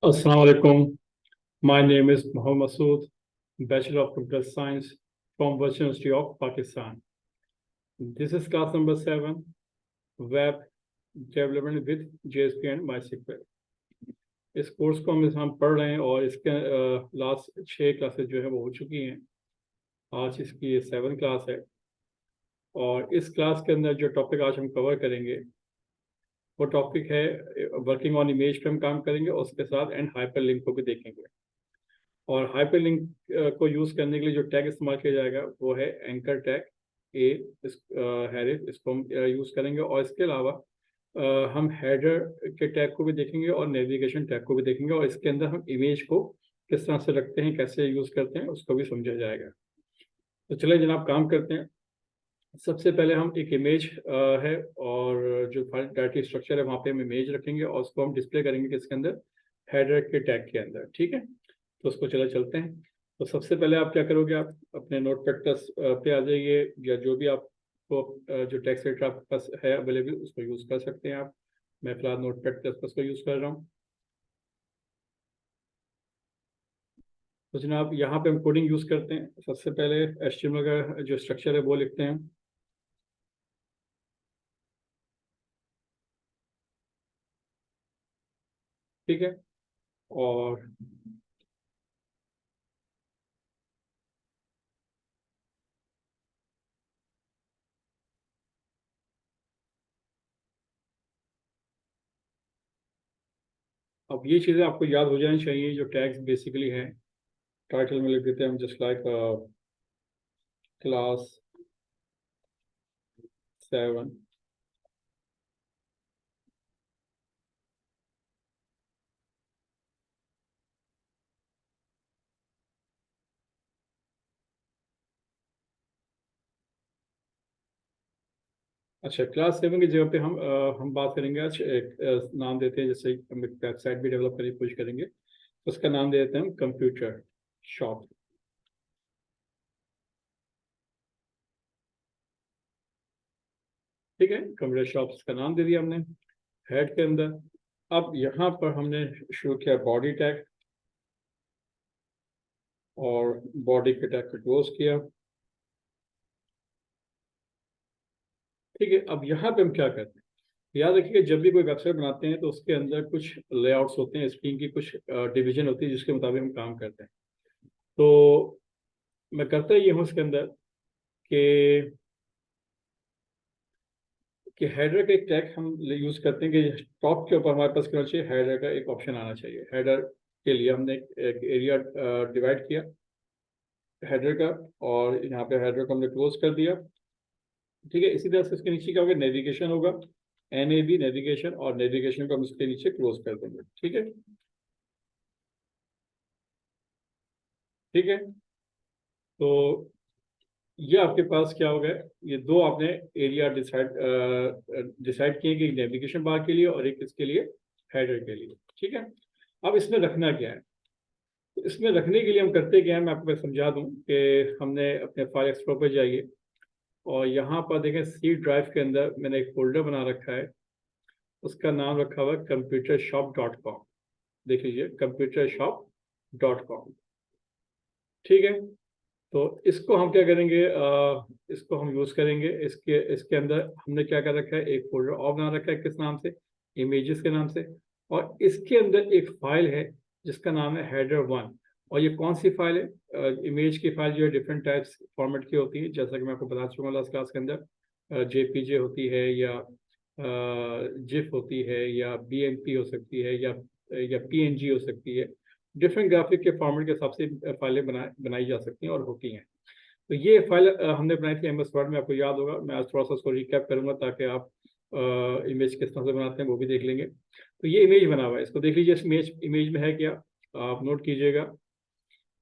Assalamu alaikum. My name is Mohammad Masood, Bachelor of Computer Science from Virtual University of Pakistan. This is class number 7, Web Development with JSP and MySQL. इस course को हम पढ़ रहे हैं और इसके last 6 classes जो है वो हो चुकी हैं। आज इसकी 7th क्लास है और इस क्लास के अंदर जो टॉपिक आज हम कवर करेंगे वो टॉपिक है वर्किंग ऑन इमेज पे हम काम करेंगे और उसके साथ एंड हाइपर लिंक को भी देखेंगे। और हाइपर लिंक को यूज़ करने के लिए जो टैग इस्तेमाल किया जाएगा वो है एंकर टैग इसको हम यूज़ करेंगे। और इसके अलावा हम हेडर के टैग को भी देखेंगे और नेविगेशन टैग को भी देखेंगे और इसके अंदर हम इमेज को किस तरह से रखते हैं, कैसे यूज़ करते हैं, उसको भी समझा जाएगा। तो चलिए जनाब काम करते हैं। सबसे पहले हम एक इमेज है और जो फाइल डाटा स्ट्रक्चर है वहाँ पे हम इमेज रखेंगे और उसको हम डिस्प्ले करेंगे किसके अंदर, हेडर के टैग के अंदर। ठीक है, तो उसको चलते हैं। तो सबसे पहले आप क्या करोगे, आप अपने नोटपैड पे आ जाइए या जो भी आपको जो टेक्स्ट एडिटर आपके पास है अवेलेबल उसको यूज़ कर सकते हैं आप। मैं फिलहाल नोटपैड प्लस को यूज़ कर रहा हूँ। तो जनाब यहाँ पे हम कोडिंग यूज़ करते हैं। सबसे पहले HTML का जो स्ट्रक्चर है वो लिखते हैं। ठीक है, और अब ये चीज़ें आपको याद हो जानी चाहिए। जो टैग्स बेसिकली हैं, टाइटल में लिख देते हैं हम जस्ट लाइक क्लास 7। अच्छा, क्लास 7 की जगह पे हम बात करेंगे आज एक नाम देते हैं, जैसे हम एक वेबसाइट भी डेवलप करने की कोशिश करेंगे। उसका नाम दे देते हैं हम कंप्यूटर शॉप। ठीक है, कंप्यूटर शॉप का नाम दे दिया हमने हेड के अंदर। अब यहाँ पर हमने शुरू किया बॉडी टैग और बॉडी के टैग को क्लोज किया। ठीक है, अब यहाँ पे हम क्या करते हैं, याद रखिए जब भी कोई वेबसाइट बनाते हैं तो उसके अंदर कुछ लेआउट्स होते हैं, स्क्रीन की कुछ डिवीजन होती है जिसके मुताबिक हम काम करते हैं। तो मैं करता ये हूँ इसके अंदर कि हेडर का एक टैग हम यूज करते हैं कि टॉप के ऊपर हमारे पास क्या चाहिए, हेडर का एक ऑप्शन आना चाहिए। हेडर के लिए हमने एक एरिया डिवाइड किया हेडर का और यहाँ पे हेडर को हमने क्लोज कर दिया। ठीक है, इसी तरह से इसके नीचे क्या होगा, नेविगेशन होगा, NAV नेविगेशन, और नेविगेशन को हम इसके नीचे क्लोज कर देंगे। ठीक है, ठीक है। तो ये आपके पास क्या हो गया, ये दो आपने एरिया डिसाइड किए कि नेविगेशन बार के लिए और एक इसके लिए हेडर के लिए। ठीक है, अब इसमें रखना क्या है, तो इसमें रखने के लिए हम करते क्या है, मैं आपको समझा दूं कि हमने अपने फाइल एक्सप्लोर पर जाइए और यहाँ पर देखें सी ड्राइव के अंदर मैंने एक फोल्डर बना रखा है। उसका नाम रखा हुआ है computershop.com। देख लीजिए computershop.com। ठीक है, तो इसको हम क्या करेंगे, इसको हम यूज करेंगे। इसके इसके अंदर हमने क्या कर रखा है, एक फोल्डर और बना रखा है, किस नाम से, इमेजेस के नाम से। और इसके अंदर एक फाइल है जिसका नाम है header1। और ये कौन सी फाइल है, इमेज की फाइल जो है डिफरेंट टाइप्स फॉर्मेट की होती है, जैसा कि मैं आपको बता चुका लास्ट क्लास के अंदर। JPG होती है या जिफ होती है या BMP हो सकती है या PNG हो सकती है। डिफरेंट ग्राफिक के फॉर्मेट के हिसाब से फाइलें बनाई जा सकती हैं और होती हैं। तो ये फाइल हमने बनाई थी MS वर्ड में, आपको याद होगा। मैं आज थोड़ा सा उसको रिकैप करूंगा ताकि आप इमेज किस तरह से बनाते हैं वो भी देख लेंगे। तो ये इमेज बना हुआ है, इसको देख लीजिए। इस इमेज में है क्या, आप नोट कीजिएगा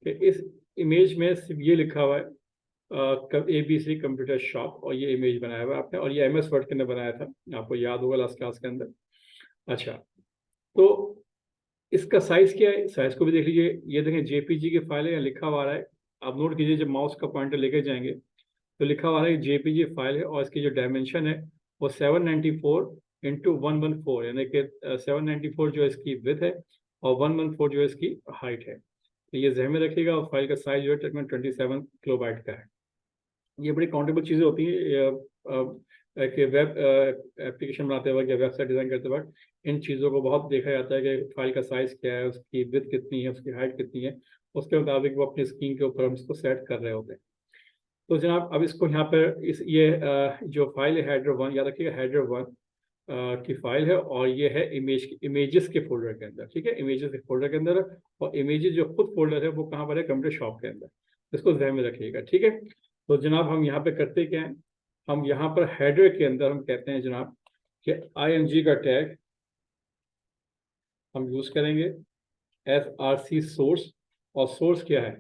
कि इस इमेज में सिर्फ ये लिखा हुआ है ABC कंप्यूटर शॉप, और ये इमेज बनाया हुआ है आपने, और ये MS वर्ड के अंदर बनाया था, आपको याद होगा लास्ट क्लास के अंदर। अच्छा, तो इसका साइज क्या है, साइज को भी देख लीजिए। ये देखें JPG की फाइल है, यहाँ लिखा हुआ है, आप नोट कीजिए। जब माउस का पॉइंटर लेके जाएंगे तो लिखा हुआ है JPG फाइल है और इसकी जो डायमेंशन है वो 794 × 114, यानी कि 794 जो इसकी विड्थ है और 114 जो है इसकी हाइट है। तो ये ध्यान में रखिएगा। और फाइल का साइज जो है तकरीबन 27 किलोबाइट का है। ये बड़ी काउंटेबल चीज़ें होती हैं कि वेब एप्लीकेशन बनाते वक्त या वेबसाइट डिज़ाइन करते वक्त इन चीज़ों को बहुत देखा जाता है कि फाइल का साइज़ क्या है, उसकी विड्थ कितनी है, उसकी हाइट कितनी है, उसके मुताबिक वो अपनी स्क्रीन के ऊपर हम इसको सेट कर रहे होते हैं। तो जनाब अब इसको यहाँ पर जो फाइल है हेडर 1, याद रखिएगा हेडर 1 की फाइल है और ये है इमेजेस के फोल्डर के अंदर। ठीक है, इमेजेस के फोल्डर के अंदर। और इमेजेस जो खुद फोल्डर है वो कहाँ पर है, कंप्यूटर शॉप के अंदर। इसको ध्यान में रखिएगा। ठीक है, तो जनाब हम यहाँ पे करते क्या हैं, हम यहाँ पर हेडर के अंदर हम कहते हैं जनाब कि img का टैग हम यूज करेंगे src सोर्स। और सोर्स क्या है,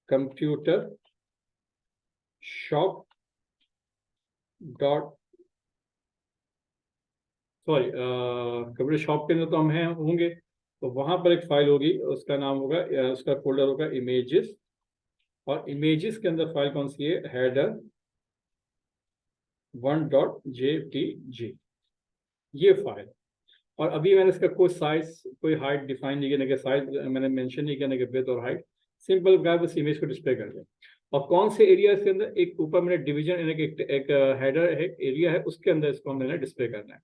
computer shop dot sorry computer shop के अंदर तो हम हैं होंगे, तो वहां पर एक फाइल होगी, उसका नाम होगा उसका फोल्डर होगा इमेजेस। और इमेजेस के अंदर फाइल कौन सी है, हेडर 1.jpg, ये फाइल। और अभी मैंने इसका कोई साइज कोई हाइट डिफाइन नहीं किया, ना कि साइज मैंने मेंशन नहीं किया, ना कि विड्थ और हाइट। सिंपल गाय बस इमेज को डिस्प्ले कर दें। और कौन से एरिया के अंदर, एक ऊपर मैंने डिवीजन एक हेडर है, एरिया है, उसके अंदर इसको मैंने डिस्प्ले करना है।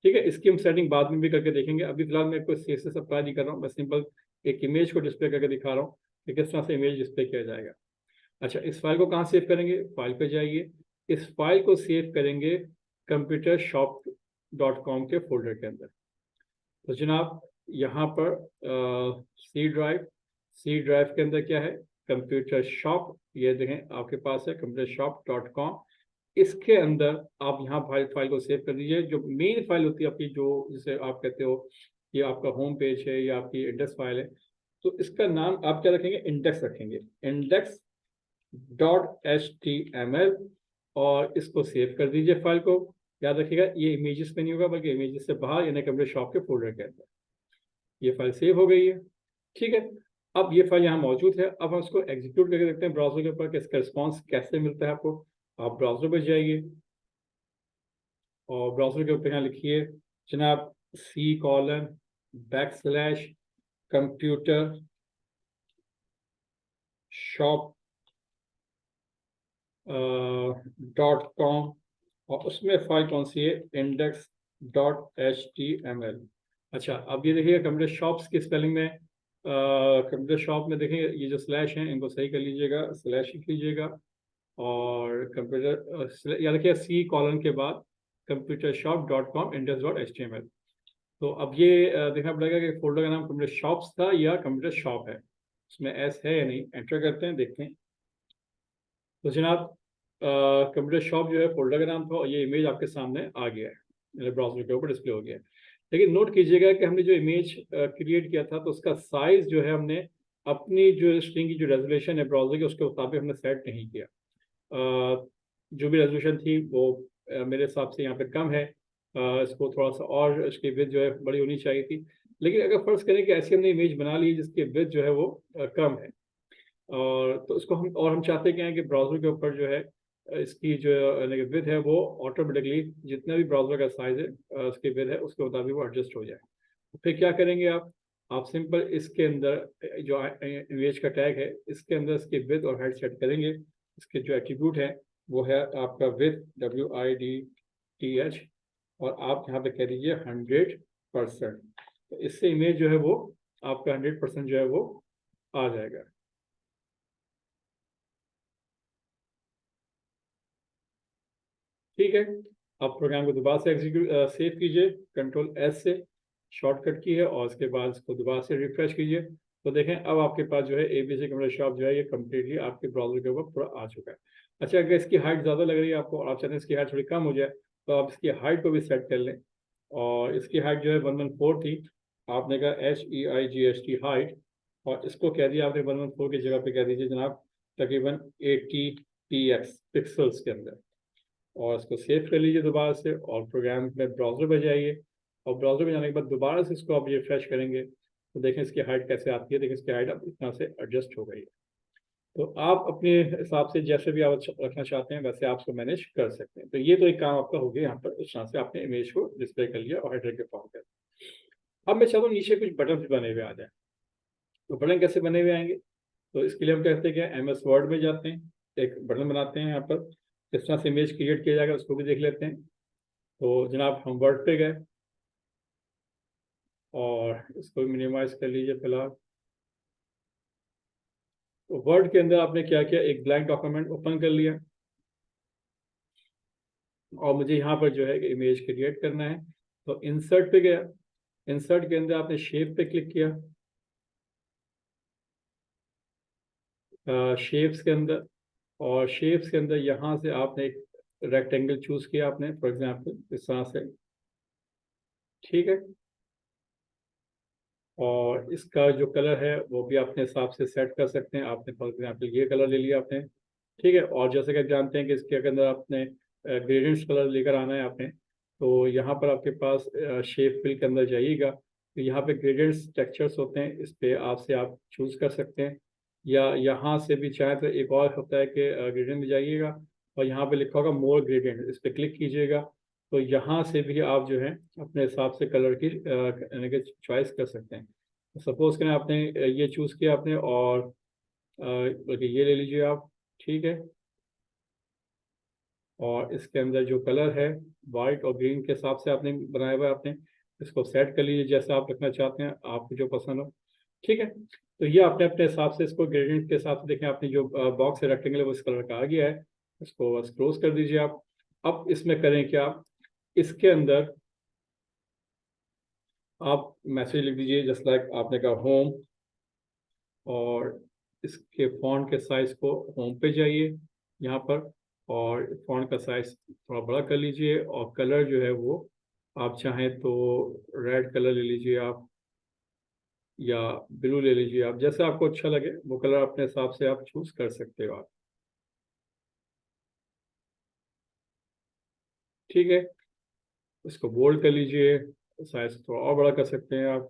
ठीक है, इसकी हम सेटिंग बाद में भी करके देखेंगे। अभी फिलहाल मैं कोई CSS अप्लाई नहीं कर रहा हूँ, मैं सिंपल एक इमेज को डिस्प्ले करके दिखा रहा हूँ कि किस तरह से इमेज डिस्प्ले किया जाएगा। अच्छा, इस फाइल को कहाँ सेव करेंगे, फाइल पे जाइए, इस फाइल को सेव करेंगे कंप्यूटर शॉप .com के फोल्डर के अंदर। तो जनाब यहाँ पर सी ड्राइव के अंदर क्या है, कंप्यूटर शॉप, ये देखें आपके पास है कंप्यूटर शॉप .com। इसके अंदर आप यहाँ फाइल को सेव कर दीजिए। जो मेन फाइल होती है आपकी, जो जिसे आप कहते हो ये आपका होम पेज है या आपकी इंडेक्स फाइल है, तो इसका नाम आप क्या रखेंगे, इंडेक्स रखेंगे, index.html। और इसको सेव कर दीजिए फाइल को। याद रखिएगा ये इमेजेस में नहीं होगा, बल्कि इमेजेस से बाहर यानी कंप्यूटर शॉप के फोल्डर के अंदर। ये फाइल सेव हो गई है। ठीक है, अब ये फाइल यहाँ मौजूद है। अब हम इसको एग्जीक्यूट करके देखते हैं ब्राउजर के ऊपर कि इसका रिस्पॉन्स कैसे मिलता है आपको। आप ब्राउजर पर जाइए और ब्राउजर के ऊपर यहाँ लिखिए जनाब C:\कंप्यूटर शॉप .com। और उसमें फाइल कौन सी है, index.html। अच्छा, अब ये देखिए कंप्यूटर शॉप्स की स्पेलिंग में कंप्यूटर शॉप में देखें ये जो स्लैश हैं इनको सही कर लीजिएगा, स्लैश लिख लीजिएगा। और कंप्यूटर या देखिए C: के बाद कंप्यूटर शॉप .com index.html। तो अब ये देखना पड़ेगा कि फोल्डर का नाम कंप्यूटर शॉप्स था या कंप्यूटर शॉप है, उसमें एस है या नहीं। एंटर करते हैं, देखते हैं। तो जनाब कंप्यूटर शॉप जो है फोल्डर का नाम था और ये इमेज आपके सामने आ गया है, मेरे ब्राउजर के ऊपर डिस्प्ले हो गया है। लेकिन नोट कीजिएगा कि हमने जो इमेज क्रिएट किया था तो उसका साइज जो है हमने अपनी जो स्ट्रिंग की जो रेजोल्यूशन है ब्राउजर की उसके मुताबिक हमने सेट नहीं किया। जो भी रेजोल्यूशन थी वो मेरे हिसाब से यहाँ पे कम है। इसको थोड़ा सा और इसकी विड्थ जो है बड़ी होनी चाहिए थी। लेकिन अगर फर्ज करें कि ऐसी हमने इमेज बना ली जिसकी विड्थ जो है वो कम है, और तो इसको हम चाहते क्या है कि ब्राउजर के ऊपर जो है इसकी जो विड्थ है वो ऑटोमेटिकली जितना भी ब्राउजर का साइज है उसकी विड्थ है उसके मुताबिक वो एडजस्ट हो जाए। तो फिर क्या करेंगे आप सिंपल इसके अंदर जो इमेज का टैग है इसके अंदर इसकी विड्थ और हाइट सेट करेंगे। इसके जो एट्रीब्यूट है वो है आपका विड्थ WIDTH, और आप यहाँ पे कह दीजिए 100%। तो इससे इमेज जो है वो आपका 100% जो है वो आ जाएगा। ठीक है, अब प्रोग्राम को दोबारा से एग्जीक्यूट सेव कीजिए, Ctrl+S से शॉर्टकट की है, और उसके बाद इसको दोबारा से रिफ्रेश कीजिए। तो देखें अब आपके पास जो है ABC कंप्यूटर शॉप जो है ये कम्प्लीटली आपके ब्राउजर के ऊपर पूरा आ चुका है। अच्छा, अगर इसकी हाइट ज़्यादा लग रही है आपको और आप चाहते हैं इसकी हाइट थोड़ी कम हो जाए, तो आप इसकी हाइट को भी सेट कर लें। और इसकी हाइट जो है 114 थी, आपने कहा HEIGHT हाइट, और इसको कह दिया आपने 114 की जगह पे कह दीजिए जनाब तकरीबन 80 px पिक्सल्स के अंदर। और इसको सेव कर लीजिए दोबारा से, और प्रोग्राम में ब्राउजर पर जाइए, और ब्राउजर में जाने के बाद दोबारा से इसको आप रिफ्रेश करेंगे तो देखें इसकी हाइट कैसे आती है। देखें इसकी हाइट अब इतना से एडजस्ट हो गई है। तो आप अपने हिसाब से जैसे भी आप रखना चाहते हैं वैसे आप उसको मैनेज कर सकते हैं। तो ये तो एक काम आपका हो गया यहाँ पर, इस तरह से आपने इमेज को डिस्प्ले कर लिया और हेडर के फॉर्म कर। अब मैं चाहता हूँ नीचे कुछ बटन भी बने हुए आ जाए। तो बटन कैसे बने हुए आएंगे? तो इसके लिए हम कहते हैं कि MS वर्ड में जाते हैं, एक बटन बनाते हैं यहाँ पर, किस तरह से इमेज क्रिएट किया जाएगा उसको भी देख लेते हैं। तो जनाब हम वर्ड पे गए और इसको मिनिमाइज कर लीजिए फिलहाल। तो वर्ड के अंदर आपने क्या किया, एक ब्लैंक डॉक्यूमेंट ओपन कर लिया और मुझे यहाँ पर जो है कि इमेज क्रिएट करना है। तो इंसर्ट पे गया, इंसर्ट के अंदर आपने शेप पे क्लिक किया, शेप्स के अंदर, और शेप्स के अंदर यहाँ से आपने एक रेक्टेंगल चूज किया आपने, फॉर एग्जांपल इस तरह से, ठीक है। और इसका जो कलर है वो भी अपने हिसाब से सेट कर सकते हैं। आपने फॉर एग्जांपल ये कलर ले लिया आपने, ठीक है। और जैसे कि आप जानते हैं कि इसके अंदर आपने ग्रेडियंट्स कलर लेकर आना है आपने, तो यहाँ पर आपके पास शेप फिल के अंदर जाइएगा, तो यहाँ पे ग्रेडियंट्स टेक्सचर्स होते हैं, इस पे आपसे आप चूज कर सकते हैं। या यहाँ से भी चाहे तो एक और होता है कि ग्रेडियंट में जाइएगा और यहाँ पे लिखा होगा मोर ग्रेडियंट, इस पर क्लिक कीजिएगा। तो यहाँ से भी आप जो है अपने हिसाब से कलर की यानी कि चॉइस कर सकते हैं। सपोज करें आपने ये चूज किया आपने, और बल्कि ये ले लीजिए आप, ठीक है। और इसके अंदर जो कलर है वाइट और ग्रीन के हिसाब से आपने बनाया हुआ है आपने, इसको सेट कर लीजिए जैसा आप रखना चाहते हैं, आपको जो पसंद हो, ठीक है। तो ये आपने अपने हिसाब से इसको ग्रेडियंट के हिसाब से देखें, आपने जो बॉक्स है रेक्टेंगल वो इस कलर का आ गया है, इसको बस क्लोज कर दीजिए आप। अब इसमें करें क्या, इसके अंदर आप मैसेज लिख दीजिए जस्ट लाइक आपने कहा होम, और इसके फॉन्ट के साइज को होम पे जाइए यहाँ पर, और फॉन्ट का साइज थोड़ा बड़ा कर लीजिए, और कलर जो है वो आप चाहें तो रेड कलर ले लीजिए आप, या ब्लू ले लीजिए आप, जैसे आपको अच्छा लगे वो कलर अपने हिसाब से आप चूज कर सकते हो आप, ठीक है। इसको बोल्ड कर लीजिए, साइज थोड़ा और बड़ा कर सकते हैं आप।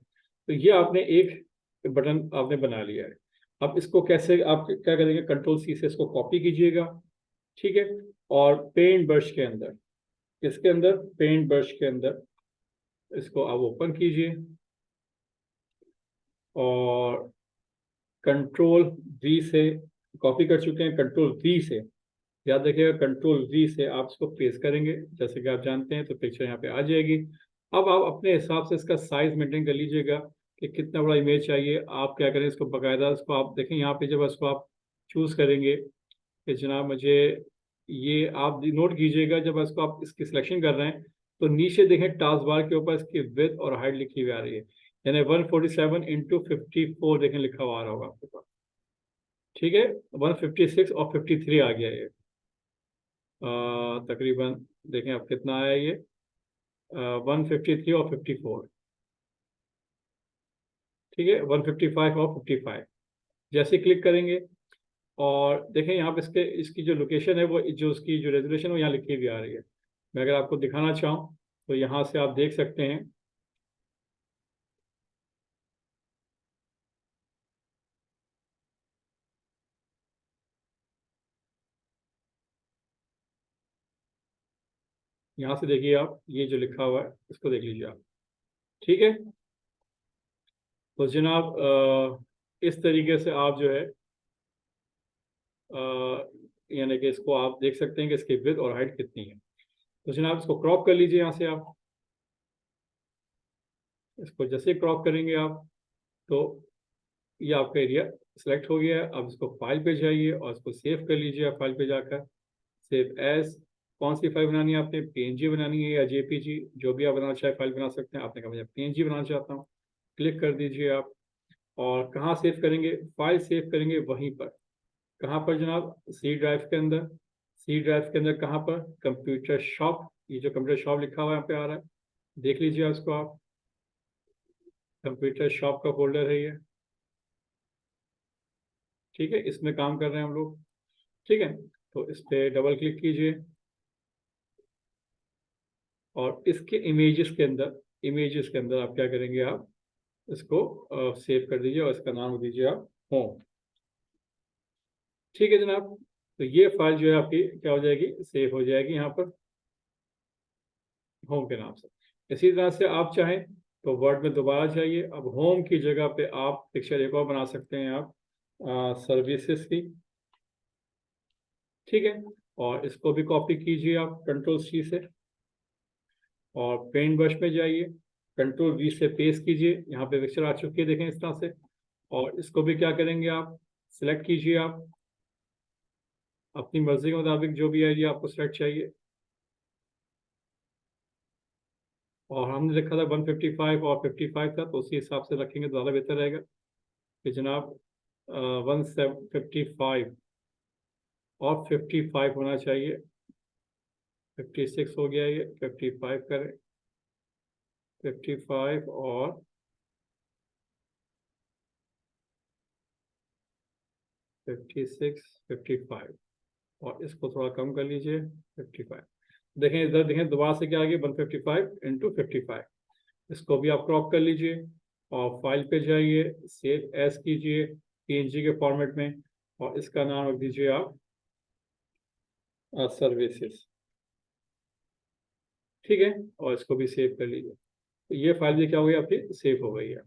तो ये आपने एक बटन आपने बना लिया है। अब इसको कैसे आप क्या करेंगे, कंट्रोल C से इसको कॉपी कीजिएगा, ठीक है। और पेंट ब्रश के अंदर, इसके अंदर पेंट ब्रश के अंदर इसको आप ओपन कीजिए, और कंट्रोल V से कॉपी कर चुके हैं, कंट्रोल V से, याद रखिएगा कंट्रोल V से आप इसको पेस्ट करेंगे, जैसे कि आप जानते हैं। तो पिक्चर यहाँ पे आ जाएगी। अब आप अपने हिसाब से इसका साइज मेंटेन कर लीजिएगा कि कितना बड़ा इमेज चाहिए। आप क्या करें, इसको बाकायदा इसको आप देखें यहाँ पे, जब इसको आप चूज करेंगे कि जनाब मुझे ये, आप नोट कीजिएगा जब इसको आप इसकी सिलेक्शन कर रहे हैं, तो नीचे देखें टास्क बार के ऊपर इसकी विड्थ और हाइट लिखी हुई आ रही है, यानी 147 × 54 देखें लिखा हुआ आ रहा होगा आपके पास, ठीक है। 156 और 53 आ गया ये, तकरीबन देखें अब कितना आया ये, 153 और 54, ठीक है, 155 और 55। जैसे क्लिक करेंगे और देखें यहाँ पे इसके इसकी जो लोकेशन है वो, जो उसकी जो रेजोल्यूशन है वो यहाँ लिखी हुई आ रही है। मैं अगर आपको दिखाना चाहूँ तो यहाँ से आप देख सकते हैं, यहाँ से देखिए आप ये जो लिखा हुआ है इसको देख लीजिए आप, ठीक है। तो जनाब इस तरीके से आप जो है यानी कि इसको आप देख सकते हैं कि इसकी विड्थ और हाइट कितनी है। तो जनाब इसको क्रॉप कर लीजिए यहाँ से आप, इसको जैसे क्रॉप करेंगे आप, तो ये आपका एरिया सेलेक्ट हो गया है। अब इसको फाइल पे जाइए और इसको सेव कर लीजिए। आप फाइल पे जाकर सेव एज, कौन सी फाइल बनानी है आपने, PNG बनानी है या JPG, जो भी आप बनाना चाहे फाइल बना सकते हैं। आपने कहा मुझे PNG बनाना चाहता हूँ, क्लिक कर दीजिए आप। और कहाँ सेव करेंगे, फाइल सेव करेंगे वहीं पर, कहाँ पर जनाब, C ड्राइव के अंदर। C ड्राइव के अंदर कहाँ पर, कंप्यूटर शॉप, ये जो कंप्यूटर शॉप लिखा हुआ है यहाँ पे आ रहा है, देख लीजिए उसको आप, कंप्यूटर शॉप का फोल्डर है ये, ठीक है। इसमें काम कर रहे हैं हम लोग, ठीक है। तो इस पे डबल क्लिक कीजिए और इसके इमेजेस के अंदर आप क्या करेंगे, आप इसको सेव कर दीजिए और इसका नाम दीजिए आप होम, ठीक है जनाब। तो ये फाइल जो है आपकी क्या हो जाएगी, सेव हो जाएगी यहाँ पर होम के नाम से। इसी तरह से आप चाहें तो वर्ड में दोबारा जाइए। अब होम की जगह पे आप पिक्चर एक और बना सकते हैं आप सर्विसेज की, ठीक है। और इसको भी कॉपी कीजिए आप कंट्रोल C से, और पेंट ब्रश में जाइए, कंट्रोल V से पेस्ट कीजिए। यहाँ पे पिक्चर आ चुकी है, देखें इस तरह से। और इसको भी क्या करेंगे आप, सिलेक्ट कीजिए आप अपनी मर्जी के मुताबिक, जो भी एरिया आपको सिलेक्ट चाहिए। और हमने लिखा था 155 और 55 था, तो उसी हिसाब से रखेंगे तो ज़्यादा बेहतर रहेगा कि जनाब 155 और 55 होना चाहिए। 56 हो गया, ये 55 करें, 55 और 56, 55, और इसको थोड़ा कम कर लीजिए 55। देखें इधर, देखें दोबारा से क्या आ गया, 155 इंटू 55। इसको भी आप क्रॉप कर लीजिए और फाइल पे जाइए, सेव एज कीजिए PNG के फॉर्मेट में, और इसका नाम रख दीजिए आप सर्विसेज, ठीक है। और इसको भी सेव कर लीजिए। तो ये फाइल भी क्या हो गई आपकी, सेव हो गई है।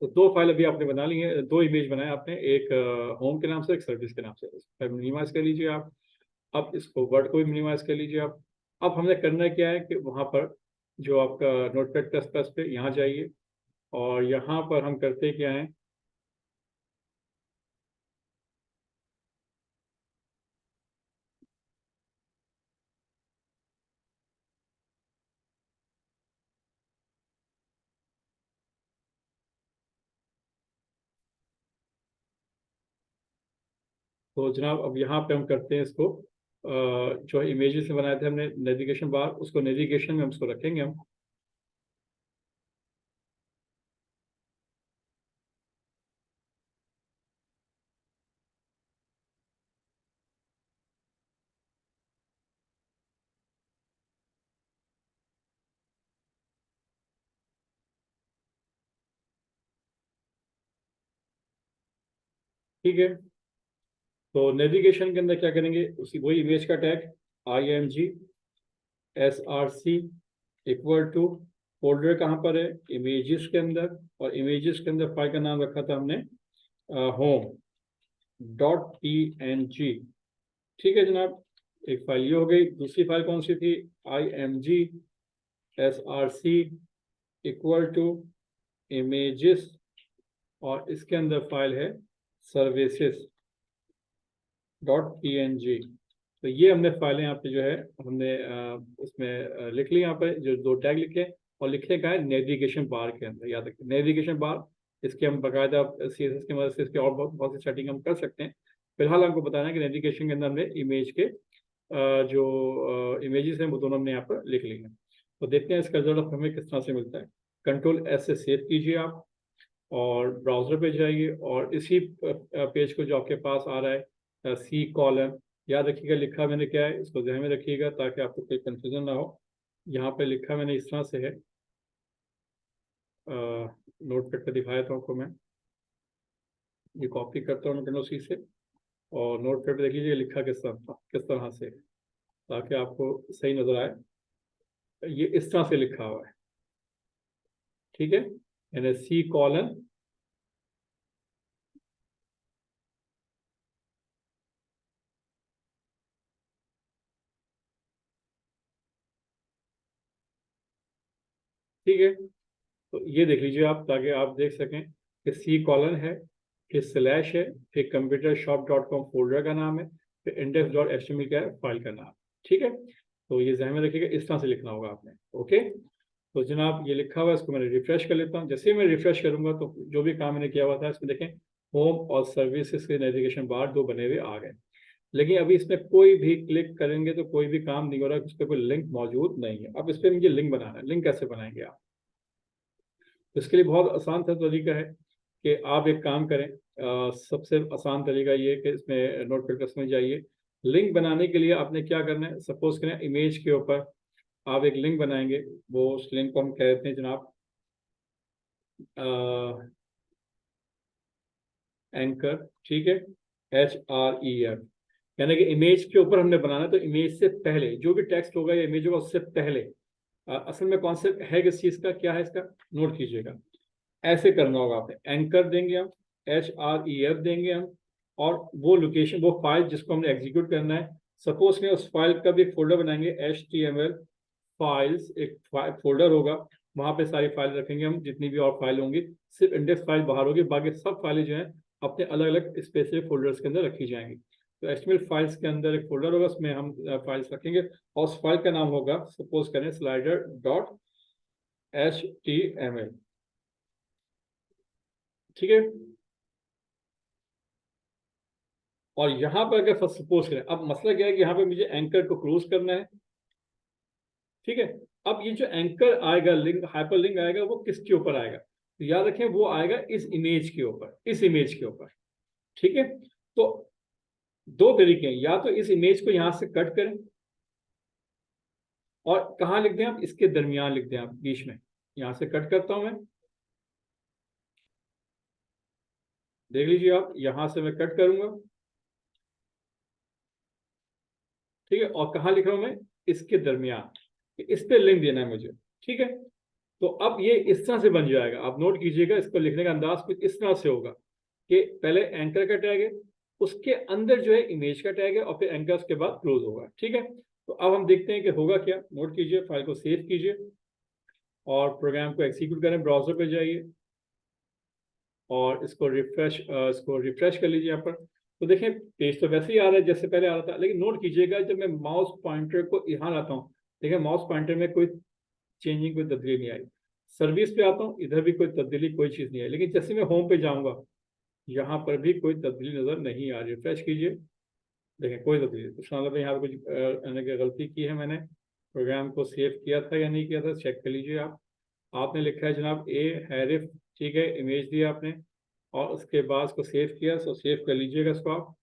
तो दो फाइल अभी आपने बना ली है, दो इमेज बनाए आपने, एक होम के नाम से, एक सर्विस के नाम से। मिनिमाइज कर लीजिए आप। अब इसको वर्ड को भी मिनिमाइज कर लीजिए आप। अब हमने करना क्या है कि वहाँ पर जो आपका नोटपैड प्लस प्लस पे यहाँ जाइए, और यहाँ पर हम करते क्या हैं, तो जनाब अब यहाँ पे हम करते हैं इसको जो इमेजेस से बनाए थे हमने नेविगेशन बार, उसको नेविगेशन में हम उसको रखेंगे हम। ठीक है, तो नेविगेशन के अंदर क्या करेंगे, उसी वही इमेज का tag IMG SRC equal to, folder कहाँ पर है, इमेजेस के अंदर, और इमेजेस के अंदर फाइल का नाम रखा था हमने home.png, ठीक है जनाब। एक फाइल ये हो गई। दूसरी फाइल कौन सी थी, IMG SRC equal to images, और इसके अंदर फाइल है services.png। तो ये हमने फाइलें यहाँ पे जो है हमने उसमें लिख ली, यहाँ पे जो दो टैग लिखे, और लिखे का है नेविगेशन बार के अंदर, याद रखिए नेविगेशन बार। इसके हम बाकायदा CSS की मदद से इसके और बहुत बहुत सी सेटिंग हम कर सकते हैं। फिलहाल हमको बताना है कि नेविगेशन के अंदर हमने इमेज के जो इमेजेस हैं वो दोनों हमने यहाँ पर लिख ली हैं। तो देखते हैं इसका रिजल्ट हमें किस तरह से मिलता है। कंट्रोल S से सेव कीजिए आप, और ब्राउज़र पे जाइए, और इसी पेज को जो आपके पास आ रहा है C:, याद रखिएगा लिखा मैंने क्या है, इसको ध्यान में रखिएगा ताकि आपको कोई कंफ्यूजन ना हो। यहाँ पे लिखा मैंने इस तरह से है, नोटपैड पे दिखाया था आपको मैं, ये कॉपी करता हूँ कंट्रोल C से, और नोटपैड पे देख लीजिए लिखा किस तरह से, ताकि आपको सही नजर आए। ये इस तरह से लिखा हुआ है, ठीक है, यानी C:, ठीक है। तो ये देख लीजिए आप, ताकि आप देख सकें कि C:, है, फिर स्लैश है, फिर computershop.com फोल्डर का नाम है, फिर index.html क्या है, फाइल का नाम, ठीक है। तो ये ध्यान में रखिएगा, इस तरह से लिखना होगा आपने, ओके। तो जनाब ये लिखा हुआ है, इसको मैंने रिफ्रेश कर लेता हूँ। जैसे ही मैं रिफ्रेश करूंगा तो जो भी काम मैंने किया हुआ था इसमें देखें, होम और सर्विसेज के नेविगेशन बार दो बने हुए आ गए। लेकिन अभी इसमें कोई भी क्लिक करेंगे तो कोई भी काम नहीं हो रहा, उस पर कोई लिंक मौजूद नहीं है। अब इस पर मुझे लिंक बनाना है, लिंक कैसे बनाएंगे आप, तो इसके लिए बहुत आसान सा तरीका है कि आप एक काम करें। सबसे आसान तरीका ये है कि इसमें नोटपैड में जाइए। लिंक बनाने के लिए आपने क्या करना है, सपोज करें इमेज के ऊपर आप एक लिंक बनाएंगे, वो उस लिंक को हम कहते हैं जनाब एंकर, ठीक है, HREF, यानी कि इमेज के ऊपर हमने बनाना है। तो इमेज से पहले जो भी टेक्स्ट होगा या इमेज होगा उससे पहले असल में कॉन्सेप्ट है किस चीज़ का, क्या है इसका, नोट कीजिएगा। ऐसे करना होगा आपने, एंकर देंगे हम, HREF देंगे हम, और वो लोकेशन, वो फाइल जिसको हमने एग्जीक्यूट करना है, सपोज में उस फाइल का भी एक फोल्डर बनाएंगे, HTML फाइल्स, एक फोल्डर होगा, वहां पे सारी फाइल रखेंगे हम, जितनी भी और फाइल होंगी, सिर्फ इंडेक्स फाइल बाहर होगी, बाकी सब फाइलें जो हैं अपने अलग अलग स्पेसिफिक फोल्डर्स के अंदर रखी जाएंगी। तो HTML फाइल्स के अंदर एक फोल्डर होगा, उसमें हम फाइल्स रखेंगे, और उस फाइल का नाम होगा, सपोज करें slider.html, ठीक है। और यहाँ पर अगर फर्स्ट सपोज करें, अब मसला क्या है कि यहाँ पे मुझे एंकर को क्लोज करना है, ठीक है। अब ये जो एंकर आएगा, लिंक, हाइपर लिंक आएगा, वो किसके ऊपर आएगा, तो याद रखें वो आएगा इस इमेज के ऊपर, इस इमेज के ऊपर, ठीक है। तो दो तरीके हैं, या तो इस इमेज को यहां से कट करें, और कहाँ लिख दें आप, इसके दरमियान लिख दें आप, बीच में, यहां से कट करता हूं मैं, देख लीजिए आप, यहां से मैं कट करूंगा, ठीक है, और कहाँ लिख रहा हूं मैं, इसके दरमियान, इस पे लिंक देना है मुझे, ठीक है। तो अब ये इस तरह से बन जाएगा, आप नोट कीजिएगा, इसको लिखने का अंदाज कुछ इस तरह से होगा कि पहले एंकर का टैग है, उसके अंदर जो है इमेज का टैग है, और फिर एंकर उसके बाद क्लोज होगा, ठीक है। तो अब हम देखते हैं कि होगा क्या, नोट कीजिए, फाइल को सेव कीजिए, और प्रोग्राम को एग्जीक्यूट करें, ब्राउजर पे जाइए, और इसको रिफ्रेश कर लीजिए यहाँ पर। तो देखें पेज तो वैसे ही आ रहा है जैसे पहले आ रहा था, लेकिन नोट कीजिएगा जब मैं माउस पॉइंटर को यहाँ लाता हूँ, देखिए माउस पॉइंटर में कोई चेंजिंग, कोई तब्दीली नहीं आई। सर्विस पे आता हूँ, इधर भी कोई तब्दीली, कोई चीज़ नहीं आई, लेकिन जैसे मैं होम पे जाऊँगा, यहाँ पर भी कोई तब्दीली नज़र नहीं आ रही। रिफ्रेश कीजिए, देखें कोई तब्दीली, तो इसका मतलब यहाँ पर कुछ गलती की है मैंने, प्रोग्राम को सेव किया था या नहीं किया था, चेक कर लीजिए आप। आपने लिखा है जनाब ए हैरिफ, ठीक है, इमेज दिया आपने, और उसके बाद उसको सेव किया, सो सेव कर लीजिएगा इसको आप,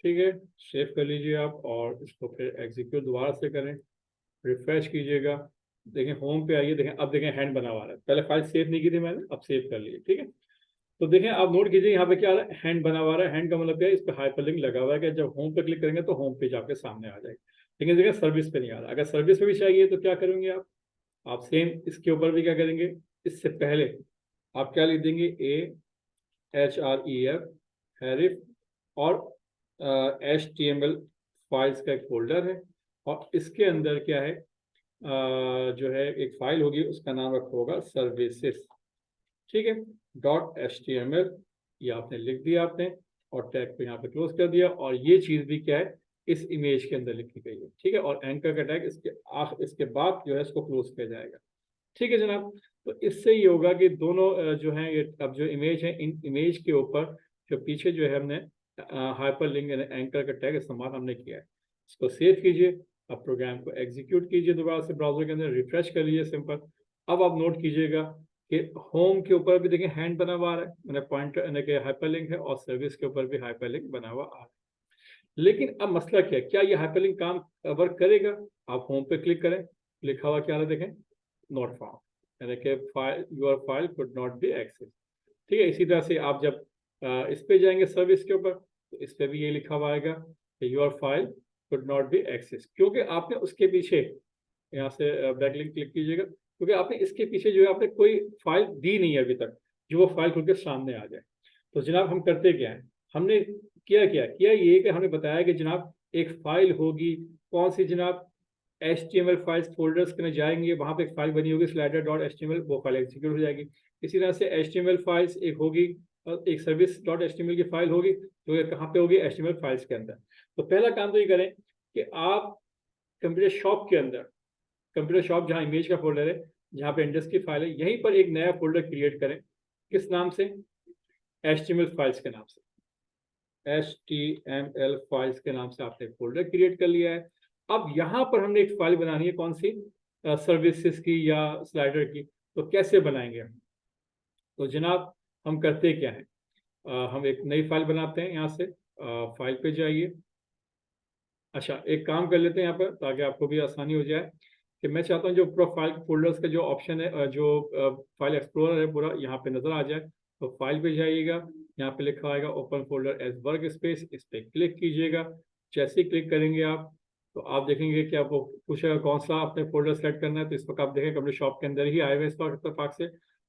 ठीक है, सेव कर लीजिए आप, और इसको फिर एग्जीक्यूट दोबारा से करें, रिफ्रेश कीजिएगा, देखें होम पे आइए, देखें अब देखें हैंड बना हुआ है, पहले फाइल सेव नहीं की थी मैंने, अब सेव कर ली, ठीक है। तो देखें आप नोट कीजिए, यहाँ पे क्या आ रहा है, हैंड बना हुआ है, हैंड का मतलब क्या है, इस पे हाइपरलिंक लगा हुआ है कि जब होम पे क्लिक करेंगे तो होम पेज आपके सामने आ जाएगा, लेकिन देखिए सर्विस पे नहीं आ रहा। अगर सर्विस पे भी चाहिए तो क्या करेंगे आप सेम इसके ऊपर भी क्या करेंगे, इससे पहले आप क्या लिख देंगे, HREF हैरिफ, और HTML फाइल्स का एक फोल्डर है, और इसके अंदर क्या है, जो है एक फाइल होगी, उसका नाम रखा होगा सर्विसेज, ठीक है, .html, ये आपने लिख दिया आपने, और टैग को यहाँ पे क्लोज कर दिया, और ये चीज़ भी क्या है, इस इमेज के अंदर लिखी गई है, ठीक है, और एंकर का टैग इसके बाद जो है इसको क्लोज किया जाएगा, ठीक है जनाब। तो इससे ये होगा कि दोनों जो है, ये अब जो इमेज है, इन इमेज के ऊपर जो पीछे जो है हमने हाइपर लिंक एंकर का टैग इस्तेमाल हमने किया है, इसको सेव कीजिए, अब प्रोग्राम को एग्जीक्यूट कीजिए दोबारा से ब्राउजर के अंदर, रिफ्रेश कर लीजिए सिंपल। अब आप नोट कीजिएगा कि होम के ऊपर भी देखें हैंड बना हुआ आ रहा है, मैंने पॉइंटर यानी कि हाइपरलिंक है, और सर्विस के ऊपर भी हाइपरलिंक बना हुआ आ रहा है। लेकिन अब मसला क्या है, क्या ये हाइपरलिंक काम वर्क करेगा, आप होम पे क्लिक करें, लिखा हुआ क्या है देखें, नॉट फाउंड, यानी कि file, your file could not be access, ठीक है। इसी तरह से आप जब इस पे जाएंगे सर्विस के ऊपर, तो इस पे भी ये लिखा हुआ आएगा कि your file could not be access, क्योंकि आपने उसके पीछे, यहाँ से बैकलिंक क्लिक कीजिएगा, क्योंकि आपने इसके पीछे जो है आपने कोई फाइल दी नहीं है अभी तक, जो वो फाइल खुल के सामने आ जाए। तो जनाब हम करते क्या है, हमने किया क्या किया, ये कि हमने बताया कि जनाब एक फाइल होगी, कौन सी जनाब, HTML फाइल्स फोल्डर्स में जाएंगे, वहाँ पे एक फाइल बनी होगी slider.html, वो फाइल एग्जीक्यूट हो जाएगी। इसी तरह से HTML फाइल्स एक होगी, और एक service.html की फाइल होगी, जो कि कहाँ पे होगी, HTML फाइल्स के अंदर। तो पहला काम तो ये करें कि आप कंप्यूटर शॉप के अंदर, कंप्यूटर शॉप जहाँ इमेज का फोल्डर है, जहाँ पे इंडेक्स की फाइल है, यहीं पर एक नया फोल्डर क्रिएट करें, किस नाम से, HTML फाइल्स के नाम से, HTML फाइल्स के नाम से आपने फोल्डर क्रिएट कर लिया है। अब यहाँ पर हमने एक फाइल बनानी है, कौन सी, सर्विसेज की या स्लाइडर की। तो कैसे बनाएंगे हम, तो जनाब हम करते क्या है, हम एक नई फाइल बनाते हैं, यहाँ से फाइल पे जाइए। अच्छा एक काम कर लेते हैं यहाँ पर, ताकि आपको भी आसानी हो जाए, कि मैं चाहता हूँ जो पूरा फाइल फोल्डर्स का जो ऑप्शन है, जो फाइल एक्सप्लोरर है पूरा यहाँ पे नज़र आ जाए। तो फाइल पे जाइएगा, यहाँ पे लिखा आएगा open folder as work space, इस पर क्लिक कीजिएगा। जैसे ही क्लिक करेंगे आप तो आप देखेंगे कि आपको पूछेगा कौन सा अपने फोल्डर सेलेक्ट करना है। तो इस वक्त आप देखें कंप्यूटर शॉप के अंदर ही आए हुए इस वक्त इत्तेफाक से।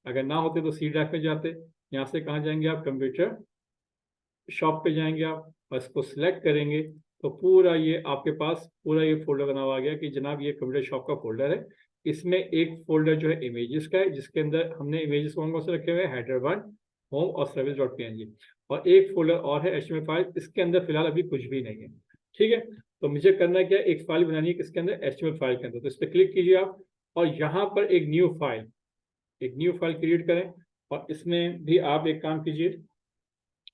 अगर ना होते तो सी ड्राइव में जाते। यहाँ से कहाँ जाएंगे आप, कंप्यूटर शॉप पे जाएंगे आप और इसको सिलेक्ट करेंगे तो पूरा ये आपके पास पूरा ये फोल्डर बना हुआ आ गया कि जनाब ये कंप्यूटर शॉप का फोल्डर है। इसमें एक फोल्डर जो है इमेजेस का है, जिसके अंदर हमने इमेजेस कौन कौन से रखे हुए हैं, हेडर 1, होम और सर्विस डॉट png। और एक फोल्डर और है HTML फाइल, इसके अंदर फिलहाल अभी कुछ भी नहीं है। ठीक है, तो मुझे करना क्या है, एक फाइल बनानी है किसके अंदर, HTML फाइल के अंदर। तो इस पर क्लिक कीजिए आप और यहाँ पर एक न्यू फाइल क्रिएट करें। और इसमें भी आप एक काम कीजिए,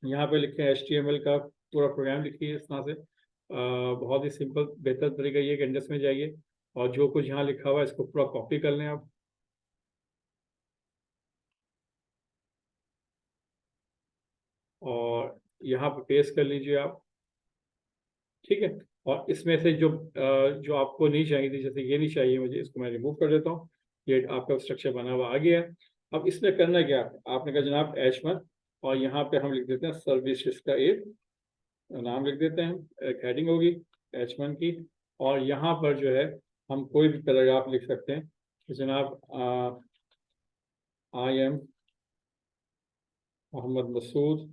यहाँ पे लिखे हैं HTML का पूरा प्रोग्राम लिखिए इस तरह से। बहुत ही सिंपल बेहतर तरीका ये कि इंडेक्स में जाइए और जो कुछ यहाँ लिखा हुआ है इसको पूरा कॉपी कर लें आप। और यहाँ पे पेस्ट कर लीजिए आप। ठीक है, और इसमें से जो आपको नहीं चाहिए थी, जैसे ये नहीं चाहिए मुझे, इसको मैं रिमूव कर देता हूँ। ये आपका स्ट्रक्चर बना हुआ आ गया है। अब इसमें करना क्या है, आपने कहा जनाब H1 और यहाँ पे हम लिख देते हैं सर्विसेज का एक नाम लिख देते हैं, एक हेडिंग होगी H1 की। और यहाँ पर जो है हम कोई भी पैराग्राफ लिख सकते हैं कि जनाब I am Mohammad Masood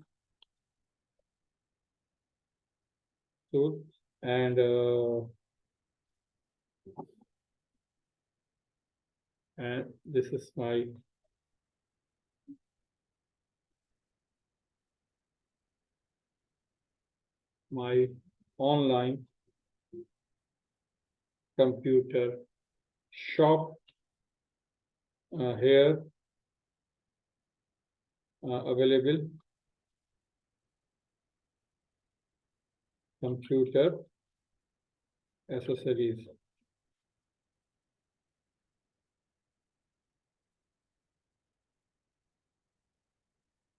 and this is my online computer shop here available computer accessories।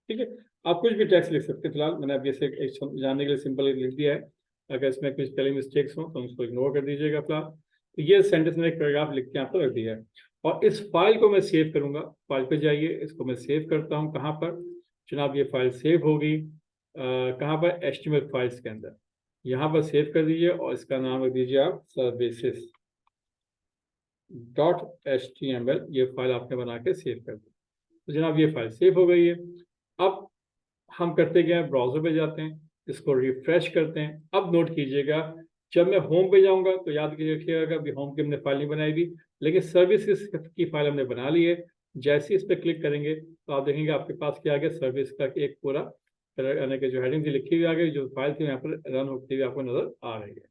ठीक है, आप कुछ भी टेक्स्ट लिख सकते हैं। फिलहाल मैंने अभी इसे जानने के लिए सिंपल लिख दिया है। अगर इसमें कुछ स्पेलिंग मिस्टेक्स हो तो उसको इग्नोर कर दीजिएगा फिलहाल। तो ये सेंटेंस मैंने एक पैराग्राफ लिख के आपको रख दिया है। और इस फाइल को मैं सेव करूंगा। फाइल पे जाइए, इसको मैं सेव करता हूँ। कहाँ पर जनाब, ये फाइल सेव होगी कहाँ पर, HTML फाइल्स के अंदर। यहाँ पर सेव कर दीजिए और इसका नाम रख दीजिए आप सर्विसेज .html। ये फाइल आपने बना के सेव कर दी। तो जनाब ये फाइल सेव हो गई है। अब हम करते क्या है, ब्राउजर पे जाते हैं, इसको रिफ्रेश करते हैं। अब नोट कीजिएगा, जब मैं होम पे जाऊंगा तो याद रखिएगा कि होम की हमने फाइल नहीं बनाई थी, लेकिन सर्विसेज की फाइल हमने बना ली है। जैसे इस पर क्लिक करेंगे तो आप देखेंगे आपके पास क्या आ गया, सर्विस का एक पूरा यानी कि जो हेडिंग थी लिखी हुई आ गई, जो फाइल थी यहाँ पर रन होती हुई आपको नजर आ रही है।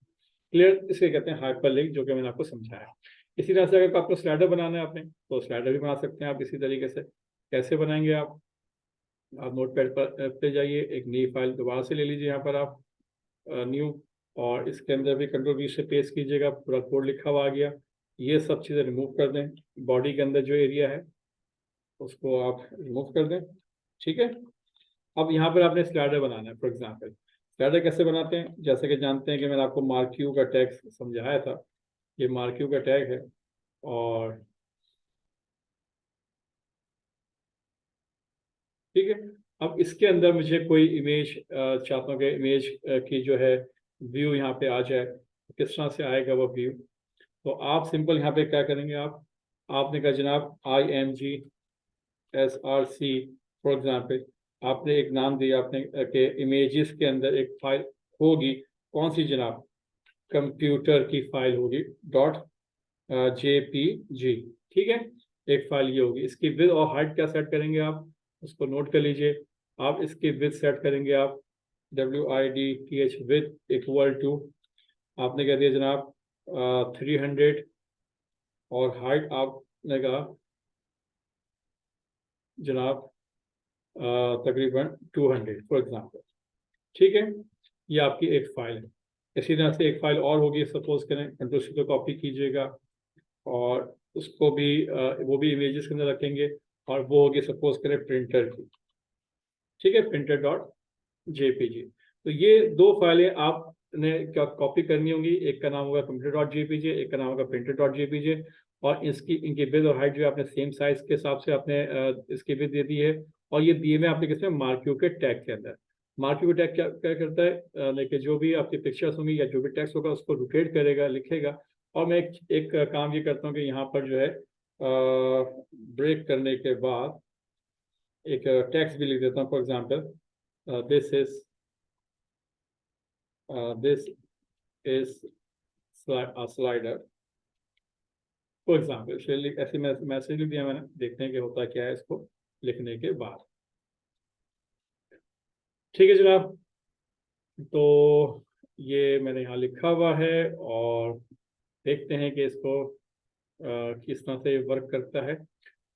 क्लियर, इसे कहते हैं हाइपर लिंक, जो कि मैंने आपको समझाया। इसी तरह से अगर आपको स्लाइडर बनाना है आपने, तो स्लाइडर भी बना सकते हैं आप इसी तरीके से। कैसे बनाएंगे आप नोटपैड पर पे जाइए, एक नई फाइल दोबारा से ले लीजिए यहाँ पर आप न्यू, और इसके अंदर भी कंट्रोल V से पेस्ट कीजिएगा, पूरा कोड लिखा हुआ आ गया। ये सब चीज़ें रिमूव कर दें। बॉडी के अंदर जो एरिया है उसको आप रिमूव कर दें। ठीक है, अब यहाँ पर आपने स्लाइडर बनाना है। फॉर एग्जाम्पल स्लाइडर कैसे बनाते हैं, जैसे कि जानते हैं कि मैंने आपको मार्क्यू का टैग समझाया था। ये मार्क्यू का टैग है और ठीक है, अब इसके अंदर मुझे कोई इमेज चाहता हूँ कि इमेज की जो है व्यू यहाँ पे आ जाए। किस तरह से आएगा वो व्यू, तो आप सिंपल यहाँ पे क्या करेंगे, आपने कहा जनाब IMGSRC फॉर एग्जाम्पल, आपने एक नाम दिया आपने कि इमेजेस के अंदर एक फाइल होगी। कौन सी जनाब, कंप्यूटर की फाइल होगी .jpg। ठीक है, एक फाइल ये होगी। इसकी विड्थ और हाइट क्या सेट करेंगे आप, उसको नोट कर लीजिए। आप इसकी विड्थ सेट करेंगे आप WIDTH विड्थ इक्वल टू, आपने कह दिया जनाब 300, और हाइट आपने कहा जनाब तकरीबन 200 फॉर एग्जाम्पल। ठीक है, ये आपकी एक फाइल है। इसी तरह से एक फाइल और होगी, सपोज करें, कंट्रोल C पे कॉपी कीजिएगा और उसको भी वो भी इमेजेस के अंदर रखेंगे, और वो होगी सपोज करें प्रिंटर की। ठीक है, printer.jpg। तो ये दो फाइलें आपने क्या कॉपी करनी होंगी, एक का नाम होगा computer.jpg, एक का नाम होगा printer.jpg। और इनकी विड्थ और हाइट जो है आपने सेम साइज के हिसाब से आपने इसकी विड्थ दे दी है, और ये दिए में आपके किसमें मार्क्यू के टैग के अंदर। मार्क्यू टैग क्या क्या करता है, लेकिन जो भी आपकी पिक्चर्स होंगी या जो भी टेक्स्ट होगा उसको रोटेट करेगा, लिखेगा। और मैं एक काम ये करता हूँ कि यहाँ पर जो है ब्रेक करने के बाद एक टेक्स्ट भी लिख देता हूँ। For example this is this is slider, for example. ऐसे मैसेज लिख दिया मैंने, देखते हैं कि होता क्या है इसको लिखने के बाद। ठीक है जनाब, तो ये मैंने यहाँ लिखा हुआ है और देखते हैं कि इसको किस तरह से वर्क करता है।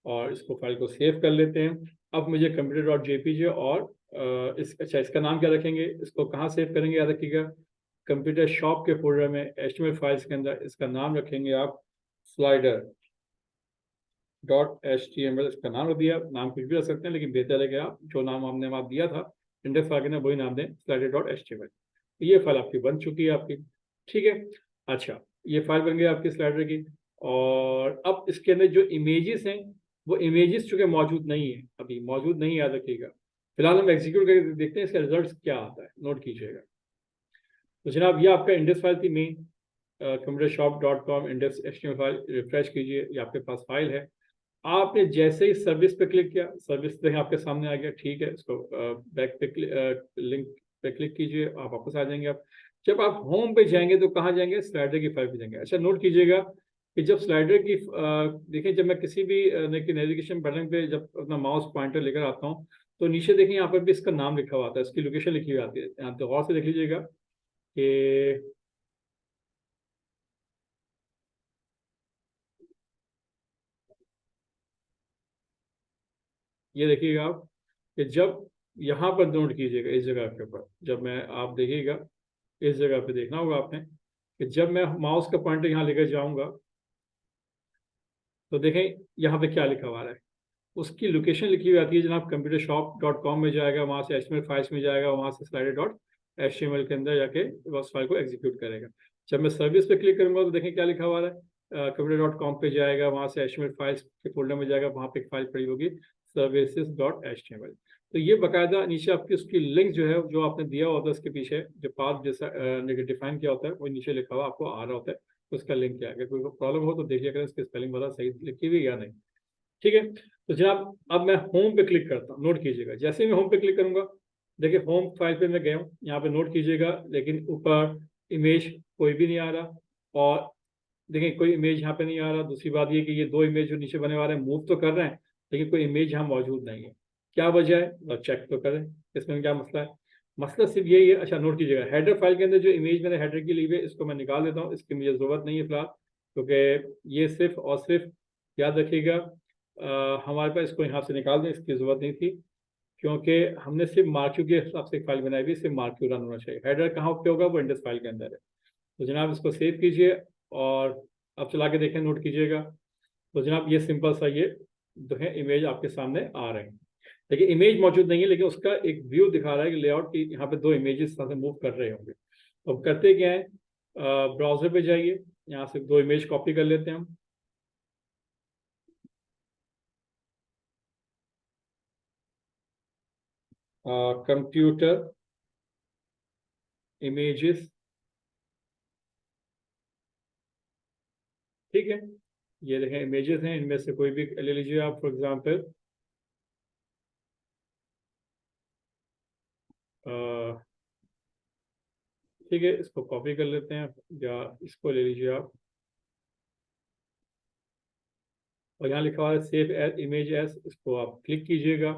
और इसको फाइल को सेव कर लेते हैं। अब मुझे कंप्यूटर डॉट जेपीजे और अच्छा इसका नाम क्या रखेंगे, इसको कहाँ सेव करेंगे याद रखिएगा, कंप्यूटर शॉप के फोल्डर में एचटीएमएल फाइल्स के अंदर इसका नाम रखेंगे आप स्लाइडर डॉट एचटीएमएल। इसका नाम रख दिया, नाम कुछ भी रख सकते हैं लेकिन बेहतर है कि आप जो नाम हमने वहाँ दिया था इंडेक्स फाइल के अंदर वही नाम दें, स्लाइडर डॉट एचटीएमएल। ये फाइल आपकी बन चुकी है आपकी। ठीक है, अच्छा ये फाइल बन गई आपकी स्लाइडर की। और अब इसके अंदर जो इमेजेस हैं वो इमेजेस चूंकि मौजूद नहीं है, अभी मौजूद नहीं, याद रखिएगा। फिलहाल हम एग्जीक्यूट करके देखते हैं इसका रिजल्ट क्या आता है, नोट कीजिएगा। तो जनाब ये आपका इंडेक्स फाइल थी main, computer shop dot com index HTML file. Refresh कीजिए, ये आपके पास फाइल है। आपने जैसे ही सर्विस पे क्लिक किया, सर्विस देखें आपके सामने आ गया। ठीक है, इसको बैक पे लिंक पे क्लिक कीजिए, आप वापस आ जाएंगे। आप जब आप होम पे जाएंगे तो कहाँ जाएंगे, स्लाइडर की फाइल पे जाएंगे। अच्छा नोट कीजिएगा कि जब स्लाइडर की देखिए, जब मैं किसी भी नेविगेशन बटन पे जब अपना माउस पॉइंटर लेकर आता हूँ तो नीचे देखिए यहाँ पर भी इसका नाम लिखा हुआ आता है, इसकी लोकेशन लिखी हुई आती है। यहाँ तो गौर से देख लीजिएगा कि ये देखिएगा आप कि जब यहाँ पर नोट कीजिएगा इस जगह के ऊपर, जब मैं आप देखिएगा इस जगह पे देखना होगा आपने कि जब मैं माउस का पॉइंटर यहाँ लेकर जाऊंगा तो देखें यहाँ पे क्या लिखा हुआ है, उसकी लोकेशन लिखी हुई आती है जनाब। कंप्यूटर शॉप डॉट कॉम में जाएगा, वहाँ से एचटीएमएल फाइल्स में जाएगा, वहाँ से स्लाइडर डॉट एचटीएमएल के अंदर जाके उस फाइल को एग्जीक्यूट करेगा। जब मैं सर्विस पे क्लिक करूंगा तो देखें क्या लिखा हुआ है, कंप्यूटर डॉट कॉम पे जाएगा, वहाँ से एचटीएमएल फाइल्स के फोल्डर में जाएगा, वहाँ पे एक फाइल पड़ी होगी सर्विसेज डॉट एचटीएमएल। तो ये बाकायदा नीचे आपकी उसकी लिंक जो है, जो आपने दिया होता है उसके पीछे जो पाथ जैसा डिफाइन किया होता है वो नीचे लिखा हुआ आपको आ रहा होता है, उसका लिंक क्या है। अगर कोई प्रॉब्लम हो तो देखिए अगर इसकी स्पेलिंग वगैरह सही लिखी हुई या नहीं। ठीक है, तो जनाब अब मैं होम पे क्लिक करता हूँ, नोट कीजिएगा। जैसे ही मैं होम पे क्लिक करूंगा देखिए होम फाइल पे मैं गया हूँ, यहाँ पे नोट कीजिएगा, लेकिन ऊपर इमेज कोई भी नहीं आ रहा। और देखिए कोई इमेज यहाँ पे नहीं आ रहा। दूसरी बात ये कि ये दो इमेज जो नीचे बने वाले हैं मूव तो कर रहे हैं लेकिन कोई इमेज यहाँ मौजूद नहीं है। क्या वजह है, चेक तो करें इसमें क्या मसला है। मसला सिर्फ यही है, अच्छा नोट कीजिएगा, हेडर फाइल के अंदर जो इमेज मैंने हेडर की ली हुई है इसको मैं निकाल देता हूँ, इसकी मुझे ज़रूरत नहीं है फिलहाल, क्योंकि ये सिर्फ और सिर्फ याद रखिएगा हमारे पास इसको यहाँ से निकाल दें, इसकी ज़रूरत नहीं थी, क्योंकि हमने सिर्फ मार्क्यू के हिसाब से एक फाइल बनाई हुई, सिर्फ मार्क्यू रन होना चाहिए। हेडर कहाँ पे होगा, वो इंडेक्स फाइल के अंदर है। तो जनाब इसको सेव कीजिए और अब चला के देखें, नोट कीजिएगा। तो जनाब ये सिंपल सा ये जो है इमेज आपके सामने आ रहे हैं। देखिए इमेज मौजूद नहीं है लेकिन उसका एक व्यू दिखा रहा है कि लेआउट की यहाँ पे दो इमेजेस से मूव कर रहे होंगे। तो अब करते क्या है, ब्राउजर पे जाइए, यहाँ से दो इमेज कॉपी कर लेते हैं हम। कंप्यूटर इमेजेस, ठीक है। ये देखें इमेजेस हैं, इनमें से कोई भी ले लीजिए आप। फॉर एग्जांपल ठीक है, इसको कॉपी कर लेते हैं या इसको ले लीजिए आप। और यहाँ लिखा हुआ है सेव एज इमेज एज, इसको आप क्लिक कीजिएगा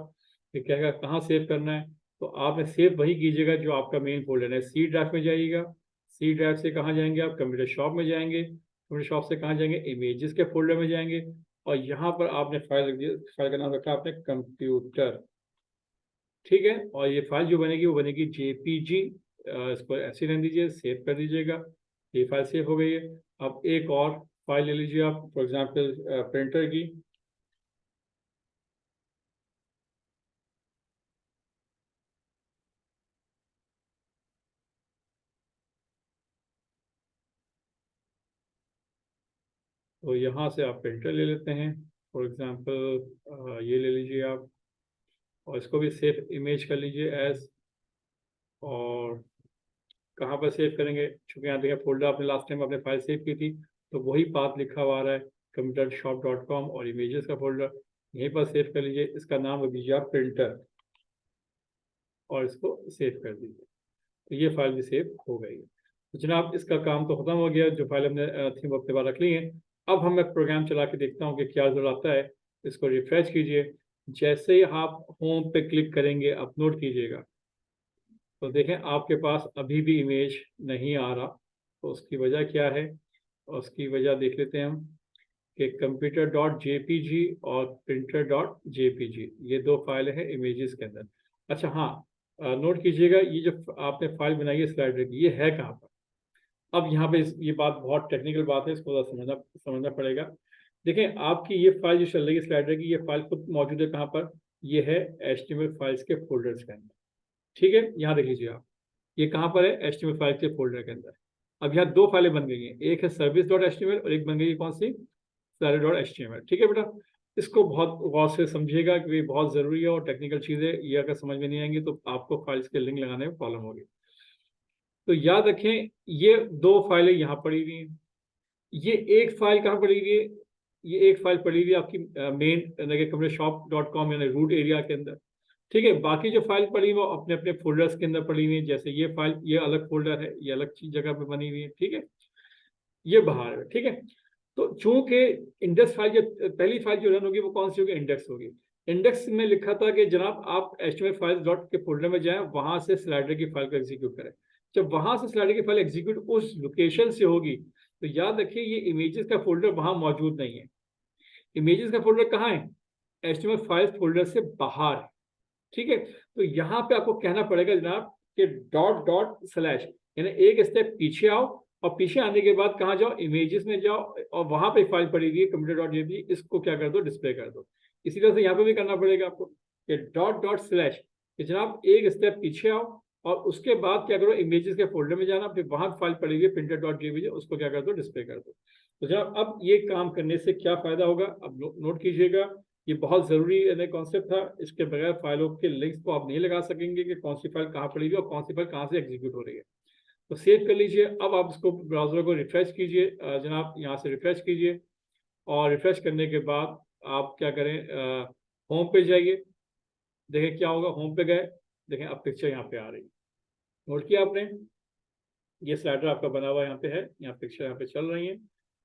कि क्या क्या कहाँ सेव करना है। तो आपने सेव वही कीजिएगा जो आपका मेन फोल्डर है। सी ड्राइव में जाइएगा, सी ड्राइव से कहाँ जाएंगे आप, कंप्यूटर शॉप में जाएंगे, कंप्यूटर शॉप से कहाँ जाएंगे, इमेजेस के फोल्डर में जाएंगे। और यहाँ पर आपने फाइल रख दिया, फाइल का नाम रखा आपने कंप्यूटर, ठीक है। और ये फाइल जो बनेगी वो बनेगी जेपीजी। इसको ऐसे रहने दीजिए, सेव कर दीजिएगा। ये फाइल सेव हो गई है। अब एक और फाइल ले लीजिए आप, फॉर एग्जांपल प्रिंटर की। तो यहाँ से आप प्रिंटर ले लेते हैं, फॉर एग्जांपल ये ले लीजिए आप। और इसको भी सेव इमेज कर लीजिए एज। और कहाँ पर सेव करेंगे, चूंकि यहाँ देखिए फोल्डर आपने लास्ट टाइम अपने फाइल सेव की थी, तो वही पाथ लिखा हुआ आ रहा है computershop.com और इमेजेस का फोल्डर, यहीं पर सेव कर लीजिए। इसका नाम रख दीजिए आप प्रिंटर और इसको सेव कर दीजिए। तो ये फाइल भी सेव हो गई है। तो जनाब इसका काम तो खत्म हो गया, जो फाइल हमने थीम अपने बार रख ली है। अब हम एक प्रोग्राम चला के देखता हूँ कि क्या जरूरत आता है। इसको रिफ्रेश कीजिए। जैसे ही आप होम पे क्लिक करेंगे अपलोड कीजिएगा, तो देखें आपके पास अभी भी इमेज नहीं आ रहा। तो उसकी वजह क्या है, उसकी वजह देख लेते हैं हम कि computer.jpg और printer.jpg ये दो फाइल हैं इमेजेस के अंदर। अच्छा हाँ, नोट कीजिएगा ये जो आपने फाइल बनाई है स्लाइडर की, ये है कहाँ पर। अब यहाँ पे ये बात बहुत टेक्निकल बात है, इसको समझना पड़ेगा। देखें आपकी ये फाइल जो चल रही है स्लाइडर की, ये फाइल खुद मौजूद है कहाँ पर, ये है HTML फाइल्स के फोल्डर्स के अंदर। ठीक है, यहाँ देख लीजिए आप, ये कहाँ पर है, HTML फाइल के फोल्डर के अंदर। अब यहाँ दो फाइलें बन गई हैं, एक है service.html और एक बन गई है कौन सी, salary.html। ठीक है बेटा, इसको बहुत गौर से समझिएगा कि ये बहुत ज़रूरी है और टेक्निकल चीज़ है। ये अगर समझ में नहीं आएंगी तो आपको फाइल्स के लिंक लगाने में प्रॉब्लम होगी। तो याद रखें ये दो फाइलें यहाँ पड़ी हुई हैं, ये एक फाइल कहाँ पड़ी हुई है, ये एक फाइल पड़ी हुई है आपकी मेन computershop.com यानी रूट एरिया के अंदर। ठीक है, बाकी जो फाइल पड़ी हुई है वो अपने अपने फोल्डर्स के अंदर पड़ी हुई है। जैसे ये फाइल, ये अलग फोल्डर है, ये अलग चीज जगह पे बनी हुई है। ठीक है, ये बाहर है। ठीक है, तो चूंकि इंडेक्स फाइल जो पहली फाइल जो रन होगी वो कौन सी होगी, इंडेक्स होगी। इंडेक्स में लिखा था कि जनाब आप HTML फाइल डॉट के फोल्डर में जाएं, वहां से स्लाइडर की फाइल को एग्जीक्यूट करें। जब वहां से स्लाइडर की फाइल एग्जीक्यूट उस लोकेशन से होगी, तो याद रखिए ये इमेजेस का फोल्डर वहां मौजूद नहीं है। इमेजेस का फोल्डर कहाँ है, HTML फाइल फोल्डर से बाहर है। ठीक है, तो यहाँ पे आपको कहना पड़ेगा जनाब कि डॉट डॉट स्लैश, यानी एक स्टेप पीछे आओ और पीछे आने के बाद कहाँ जाओ, इमेजेस में जाओ और वहां पे फाइल पड़ी हुई है computer.jpg, इसको क्या कर दो, डिस्प्ले कर दो। इसी तरह से यहाँ पे भी करना पड़ेगा आपको कि डॉट डॉट स्लैश, जनाब एक स्टेप पीछे आओ और उसके बाद क्या करो, इमेजेस के फोल्डर में जाना, फिर वहां फाइल पड़ी हुई है printer.jpg, उसको क्या कर दो, डिस्प्ले कर दो। तो जनाब अब ये काम करने से क्या फायदा होगा, अब नोट कीजिएगा, ये बहुत जरूरी कॉन्सेप्ट था। इसके बगैर फाइलों के लिंक्स को आप नहीं लगा सकेंगे कि कौन सी फाइल कहाँ पड़ी हुई है और कौन सी फाइल कहाँ से एग्जीक्यूट हो रही है। तो सेव कर लीजिए। अब आप इसको ब्राउजर को रिफ्रेश कीजिए, जनाब यहाँ से रिफ्रेश कीजिए और रिफ्रेश करने के बाद आप क्या करें, होम पे जाइए। देखें क्या होगा, होम पे गए, देखें अब पिक्चर यहाँ पे आ रही है। नोट किया आपने, ये स्लाइडर आपका बना हुआ यहाँ पे है, यहाँ पिक्चर यहाँ पे चल रही है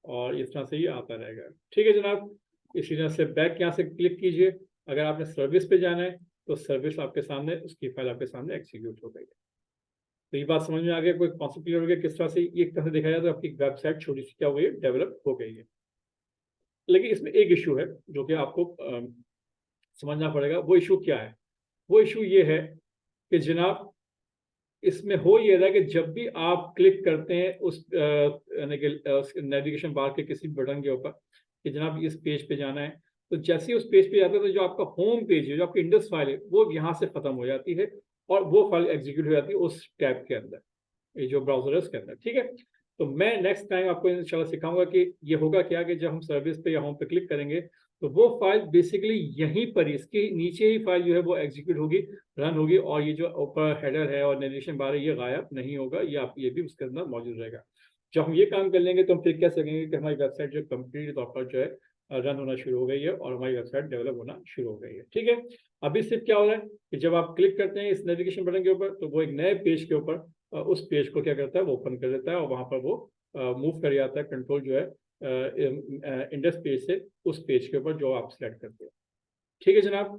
और इस तरह से ये आता रहेगा। ठीक है जनाब, इसी तरह से बैक यहाँ से क्लिक कीजिए। अगर आपने सर्विस पे जाना है तो सर्विस आपके सामने, उसकी फाइल आपके सामने एग्जीक्यूट हो गई है। तो ये बात समझ में आ गया, कोई कॉन्सेप्ट क्लियर हो गया किस तरह से एक तरह से देखा जाए तो आपकी वेबसाइट छोटी सी क्या हो गई है, डेवलप हो गई है। लेकिन इसमें एक इशू है जो कि आपको समझना पड़ेगा। वो इशू क्या है, वो इशू ये है कि जनाब इसमें हो ये रहा है कि जब भी आप क्लिक करते हैं उस नेविगेशन बार के किसी बटन के ऊपर कि जनाब इस पेज पे जाना है, तो जैसे ही उस पेज पे जाते हैं तो जो आपका होम पेज है, जो आपकी इंडेक्स फाइल है, वो यहाँ से खत्म हो जाती है और वो फाइल एग्जीक्यूट हो जाती है उस टैब के अंदर, ये जो ब्राउजर है उसके अंदर। ठीक है, तो मैं नेक्स्ट टाइम आपको इंशाल्लाह सिखाऊंगा कि ये होगा क्या कि जब हम सर्विस पे या होम पे क्लिक करेंगे तो वो फाइल बेसिकली यहीं पर, इसके नीचे ही फाइल जो है वो एग्जीक्यूट होगी, रन होगी, और ये जो ऊपर हेडर है और नेविगेशन बार है ये गायब नहीं होगा, ये आप ये भी उसके अंदर मौजूद रहेगा। जब हम ये काम कर लेंगे तो हम फिर कह सकेंगे कि हमारी वेबसाइट जो कंप्लीट तौर पर जो है रन होना शुरू हो गई है और हमारी वेबसाइट डेवलप होना शुरू हो गई है। ठीक है, अभी सिर्फ क्या हो रहा है कि जब आप क्लिक करते हैं इस नेविगेशन बटन के ऊपर तो वो एक नए पेज के ऊपर उस पेज को क्या करता है, वो ओपन कर देता है और वहां पर वो मूव कर जाता है, कंट्रोल जो है इंडेक्स पेज से उस पेज के ऊपर जो आप सिलेक्ट करते हो। ठीक है जनाब,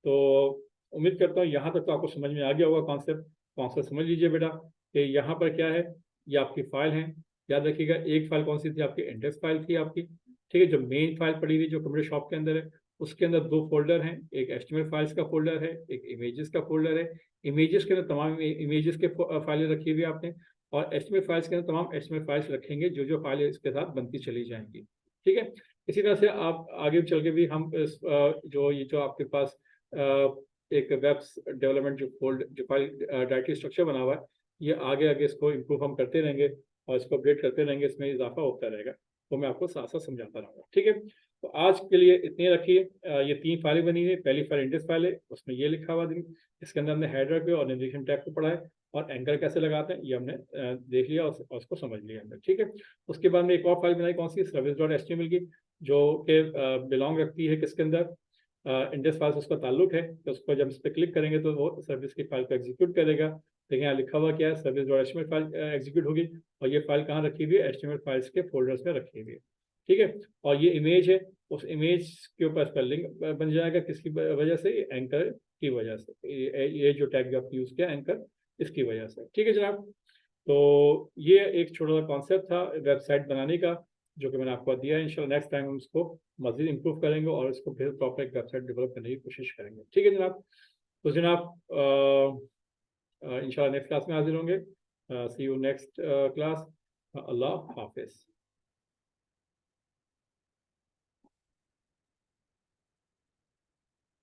तो उम्मीद करता हूँ यहाँ तक तो आपको समझ में आ गया होगा कॉन्सेप्ट समझ लीजिए बेटा कि यहाँ पर क्या है, ये आपकी फाइल है। याद रखिएगा एक फाइल कौन सी थी, आपकी इंडेक्स फाइल थी आपकी। ठीक है, जो मेन फाइल पड़ी हुई जो कंप्यूटर शॉप के अंदर है, उसके अंदर दो फोल्डर हैं, एक HTML फाइल्स का फोल्डर है, एक इमेजेस का फोल्डर है। इमेजेस के अंदर तमाम इमेजेस के फाइलें रखी हुई आपने, और HTML फाइल्स के अंदर तमाम HTML फाइल्स रखेंगे जो जो फाइल इसके साथ बनती चली जाएंगी। ठीक है, इसी तरह से आप आगे चल के भी हम इस जो ये जो आपके पास एक वेब डेवलपमेंट जो फाइल डायरेक्टरी स्ट्रक्चर बना हुआ है, ये आगे आगे इसको इम्प्रूव हम करते रहेंगे और इसको अपडेट करते रहेंगे, इसमें इजाफा होता रहेगा, तो मैं आपको साथ साथ समझाता रहूँगा। ठीक है, तो आज के लिए इतने रखिए। ये 3 फाइलें बनी है। पहली फाइल इंडेक्स फाइल है, उसमें ये लिखा हुआ इसके अंदर हमने हेडर को और नेविगेशन टैग को पढ़ा है, और एंकर कैसे लगाते हैं ये हमने देख लिया और उसको समझ लिया हमने, ठीक है। उसके बाद में एक और फाइल बनाई, कौन सी, service.html की, जो कि बिलोंग रखती है किसके अंदर, इंडेक्स फाइल से उसका ताल्लुक है। तो उसको जब इस पर क्लिक करेंगे तो वो सर्विस की फाइल को एग्जीक्यूट करेगा। देखिए यहाँ लिखा हुआ क्या है, service.html फाइल एग्जीक्यूट होगी, और ये फाइल कहाँ रखी हुई है, HTML फाइल्स के फोल्डर्स में रखी हुई है, ठीक है। और ये इमेज है, उस इमेज के ऊपर इस पर लिंक बन जाएगा, किसकी वजह से, एंकर की वजह से, ये जो टैग आपने यूज किया एंकर, इसकी वजह से, ठीक है जनाब। तो ये एक छोटा सा कॉन्सेप्ट था वेबसाइट बनाने का, जो कि मैंने आपको दिया है। इंशाल्लाह नेक्स्ट टाइम हम इसको मजीद इंप्रूव करेंगे और इसको फिर प्रॉपर एक वेबसाइट डेवलप करने की कोशिश करेंगे, ठीक है जनाब। तो जनाब इंशाल्लाह नेक्स्ट क्लास में हाजिर होंगे। सी यू नेक्स्ट क्लास। अल्लाह हाफिज़।